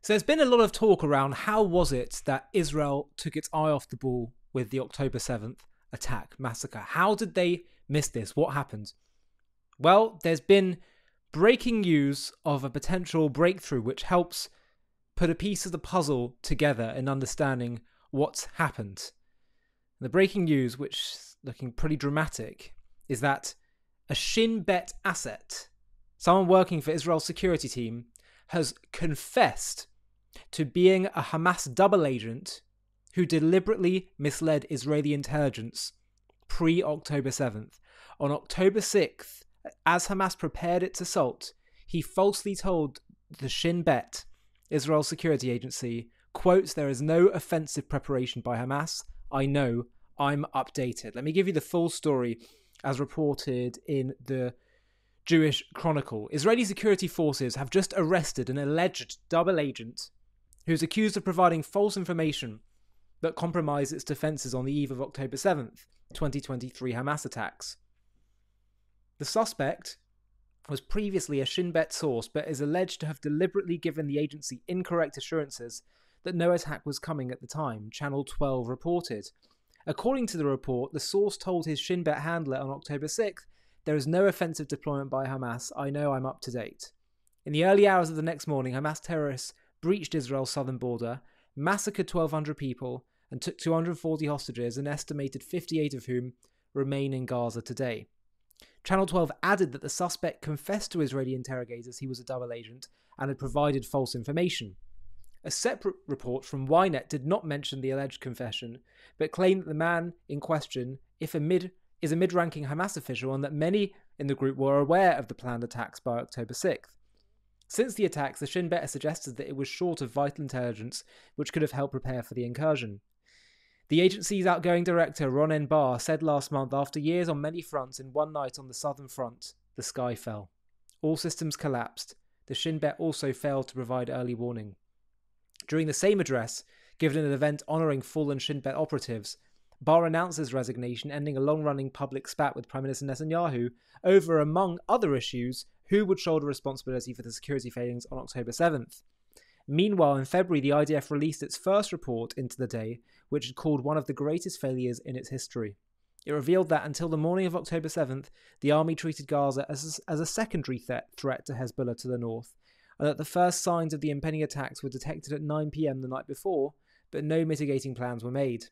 So there's been a lot of talk around how was it that Israel took its eye off the ball with the October 7th attack, massacre. How did they miss this? What happened? Well, there's been breaking news of a potential breakthrough which helps put a piece of the puzzle together in understanding what's happened. The breaking news, which is looking pretty dramatic, is that a Shin Bet asset, someone working for Israel's security team, has confessed to being a Hamas double agent who deliberately misled Israeli intelligence pre-October 7th. On October 6th, as Hamas prepared its assault, he falsely told the Shin Bet, Israel's security agency, quotes, "There is no offensive preparation by Hamas. I know, I'm updated." Let me give you the full story as reported in the Jewish Chronicle. Israeli security forces have just arrested an alleged double agent who's accused of providing false information that compromised its defences on the eve of October 7th, 2023 Hamas attacks. The suspect was previously a Shin Bet source, but is alleged to have deliberately given the agency incorrect assurances that no attack was coming at the time, Channel 12 reported. According to the report, the source told his Shin Bet handler on October 6th, "There is no offensive deployment by Hamas. I know, I'm up to date." In the early hours of the next morning, Hamas terrorists breached Israel's southern border, massacred 1,200 people, and took 240 hostages, an estimated 58 of whom remain in Gaza today. Channel 12 added that the suspect confessed to Israeli interrogators he was a double agent and had provided false information. A separate report from Ynet did not mention the alleged confession, but claimed that the man in question is a mid-ranking Hamas official and that many in the group were aware of the planned attacks by October 6th. Since the attacks, the Shin Bet has suggested that it was short of vital intelligence which could have helped prepare for the incursion. The agency's outgoing director, Ronen Bar, said last month, after years on many fronts, in one night on the southern front, the sky fell. All systems collapsed. The Shin Bet also failed to provide early warning. During the same address, given at an event honouring fallen Shin Bet operatives, Bar announced his resignation, ending a long-running public spat with Prime Minister Netanyahu over, among other issues, who would shoulder responsibility for the security failings on October 7th. Meanwhile, in February, the IDF released its first report into the day, which it called one of the greatest failures in its history. It revealed that until the morning of October 7th, the army treated Gaza as a secondary threat to Hezbollah to the north, and that the first signs of the impending attacks were detected at 9 p.m. the night before, but no mitigating plans were made.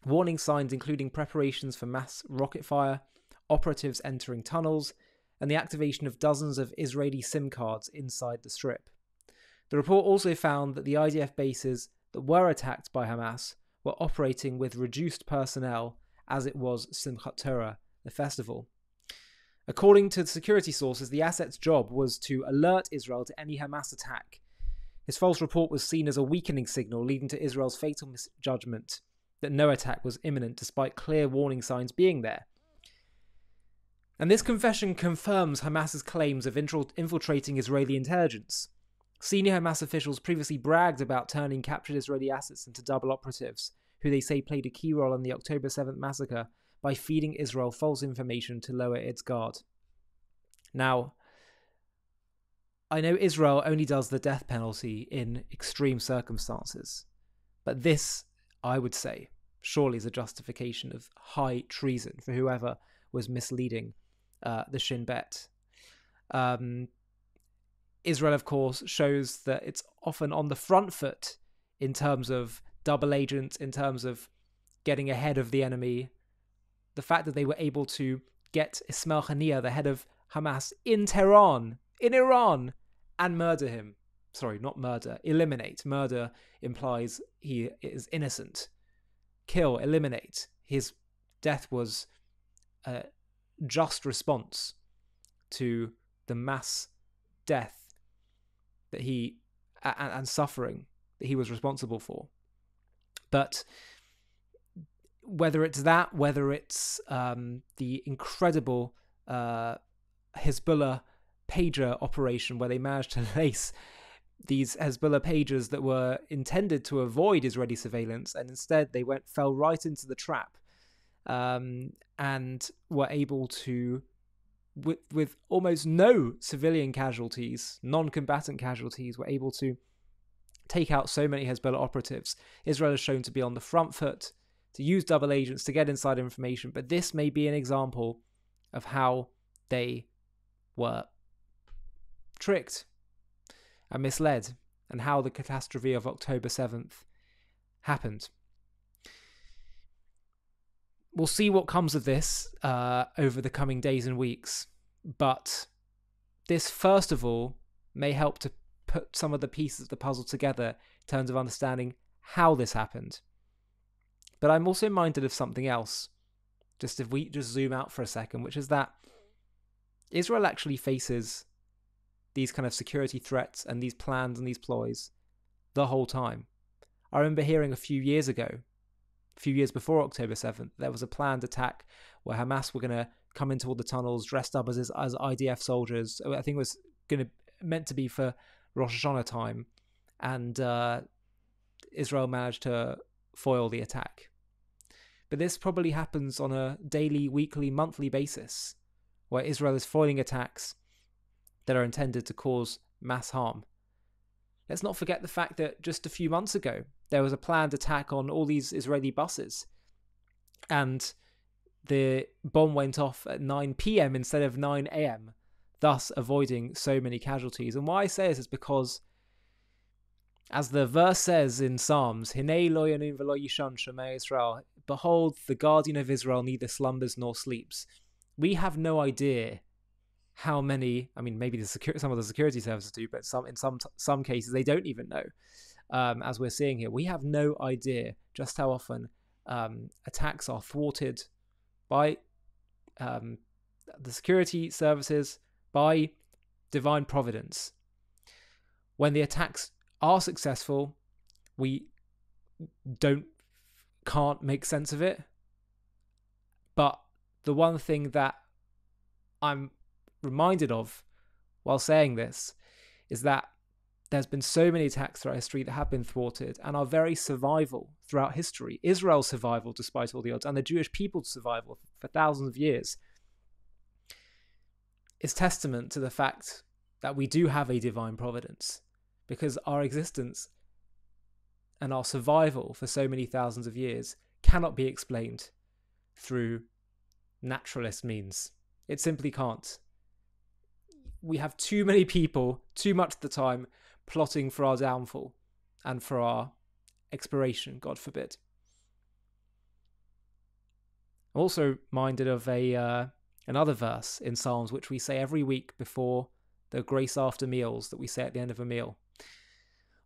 Warning signs including preparations for mass rocket fire, operatives entering tunnels, and the activation of dozens of Israeli SIM cards inside the strip. The report also found that the IDF bases that were attacked by Hamas were operating with reduced personnel, as it was Simchat Torah, the festival. According to security sources, the asset's job was to alert Israel to any Hamas attack. His false report was seen as a weakening signal, leading to Israel's fatal misjudgment that no attack was imminent, despite clear warning signs being there. And this confession confirms Hamas's claims of infiltrating Israeli intelligence. Senior Hamas officials previously bragged about turning captured Israeli assets into double operatives, who they say played a key role in the October 7th massacre by feeding Israel false information to lower its guard. Now, I know Israel only does the death penalty in extreme circumstances, but this, I would say, surely is a justification of high treason for whoever was misleading the Shin Bet. Israel, of course, shows that it's often on the front foot in terms of double agents, in terms of getting ahead of the enemy. The fact that they were able to get Ismail Haniyeh, the head of Hamas, in Tehran, in Iran, and murder him. Sorry, not murder. Eliminate. Murder implies he is innocent. Kill, eliminate. His death was a just response to the mass death that he and suffering that he was responsible for. But whether it's that, whether it's the incredible Hezbollah pager operation where they managed to lace these Hezbollah pagers that were intended to avoid Israeli surveillance, and instead they fell right into the trap, and were able to, with almost no civilian casualties, non-combatant casualties, were able to take out so many Hezbollah operatives. Israel is shown to be on the front foot, to use double agents to get inside information. But this may be an example of how they were tricked and misled, and how the catastrophe of October 7th happened. We'll see what comes of this over the coming days and weeks. But this, first of all, may help to put some of the pieces of the puzzle together in terms of understanding how this happened. But I'm also minded of something else, just if we just zoom out for a second, which is that Israel actually faces these kind of security threats and these plans and these ploys the whole time. I remember hearing a few years before October 7th, there was a planned attack where Hamas were going to come into all the tunnels dressed up as IDF soldiers. I think it was meant to be for Rosh Hashanah time, and Israel managed to foil the attack. But this probably happens on a daily, weekly, monthly basis, where Israel is foiling attacks that are intended to cause mass harm. Let's not forget the fact that just a few months ago, there was a planned attack on all these Israeli buses, and the bomb went off at 9 p.m. instead of 9 a.m., thus avoiding so many casualties. And why I say this is because, as the verse says in Psalms, Hinei lo yanun v'lo yishan shomei Israel, behold, the guardian of Israel neither slumbers nor sleeps. We have no idea how many, I mean, maybe some of the security services do, but in some cases they don't even know. As we're seeing here, we have no idea just how often attacks are thwarted by the security services, by divine providence. When the attacks are successful, we can't make sense of it. But the one thing that I'm reminded of while saying this is that there's been so many attacks throughout history that have been thwarted, and our very survival throughout history, Israel's survival despite all the odds, and the Jewish people's survival for thousands of years, is testament to the fact that we do have a divine providence, because our existence and our survival for so many thousands of years cannot be explained through naturalist means. It simply can't. We have too many people, too much of the time, plotting for our downfall and for our expiration, God forbid. I'm also minded of another verse in Psalms, which we say every week before the grace after meals that we say at the end of a meal,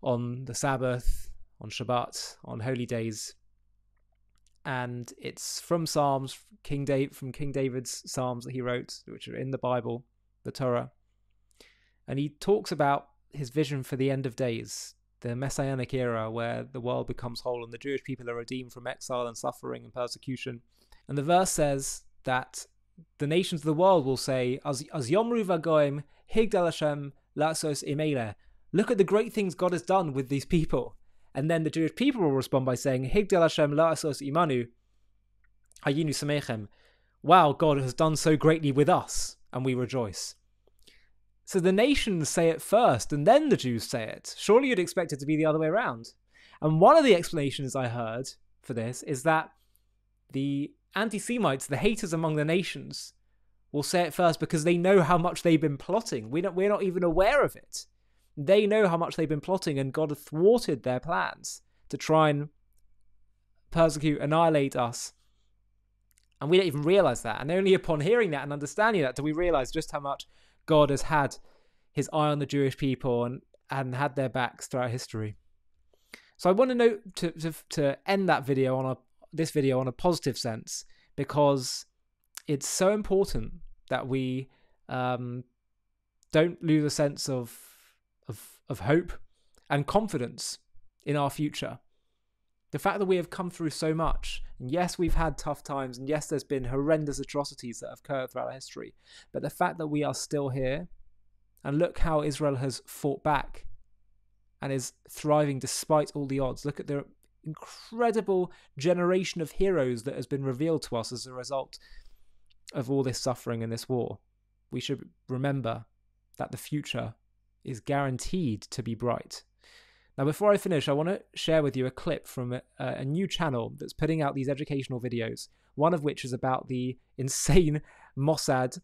on the Sabbath, on Shabbat, on holy days. And it's from Psalms, from King David's Psalms that he wrote, which are in the Bible, the Torah. And he talks about his vision for the end of days, the Messianic era where the world becomes whole and the Jewish people are redeemed from exile and suffering and persecution. And the verse says that the nations of the world will say, "Az yomru v'goim higdal Hashem la'asos imele." Look at the great things God has done with these people. And then the Jewish people will respond by saying, "Higdal Hashem la'asos imanu hayinu samechem." Wow, God has done so greatly with us, and we rejoice. So the nations say it first, and then the Jews say it. Surely you'd expect it to be the other way around. And one of the explanations I heard for this is that the anti-Semites, the haters among the nations, will say it first because they know how much they've been plotting. We're not even aware of it. They know how much they've been plotting, and God has thwarted their plans to try and persecute, annihilate us. And we don't even realize that. And only upon hearing that and understanding that do we realize just how much God has had his eye on the Jewish people and had their backs throughout history. So I want to note to end that video this video on a positive sense, because it's so important that we don't lose a sense of hope and confidence in our future. The fact that we have come through so much, and yes, we've had tough times, and yes, there's been horrendous atrocities that have occurred throughout our history, but the fact that we are still here, and look how Israel has fought back and is thriving despite all the odds. Look at the incredible generation of heroes that has been revealed to us as a result of all this suffering and this war. We should remember that the future is guaranteed to be bright. Now, before I finish, I want to share with you a clip from a new channel that's putting out these educational videos, one of which is about the insane Mossad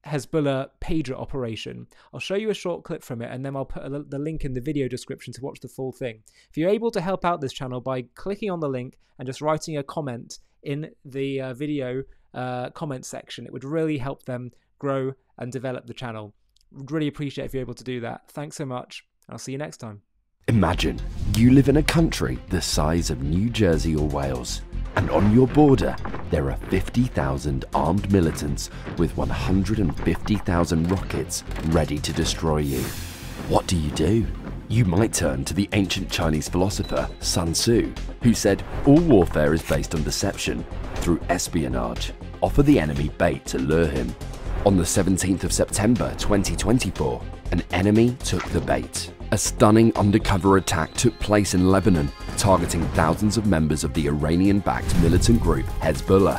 Hezbollah pager operation. I'll show you a short clip from it, and then I'll put the link in the video description to watch the full thing. If you're able to help out this channel by clicking on the link and just writing a comment in the video comment section, it would really help them grow and develop the channel. Would really appreciate if you're able to do that. Thanks so much. I'll see you next time. Imagine you live in a country the size of New Jersey or Wales, and on your border there are 50,000 armed militants with 150,000 rockets ready to destroy you. What do? You might turn to the ancient Chinese philosopher Sun Tzu, who said all warfare is based on deception through espionage. Offer the enemy bait to lure him. On the 17th of September 2024, an enemy took the bait. A stunning undercover attack took place in Lebanon, targeting thousands of members of the Iranian-backed militant group Hezbollah.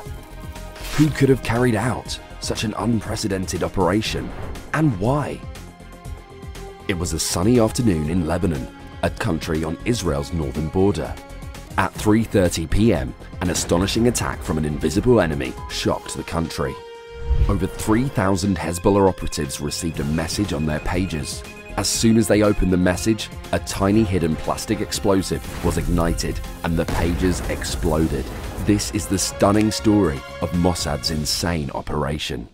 Who could have carried out such an unprecedented operation, and why? It was a sunny afternoon in Lebanon, a country on Israel's northern border. At 3:30 p.m, an astonishing attack from an invisible enemy shocked the country. Over 3,000 Hezbollah operatives received a message on their pagers. As soon as they opened the message, a tiny hidden plastic explosive was ignited and the pagers exploded. This is the stunning story of Mossad's insane operation.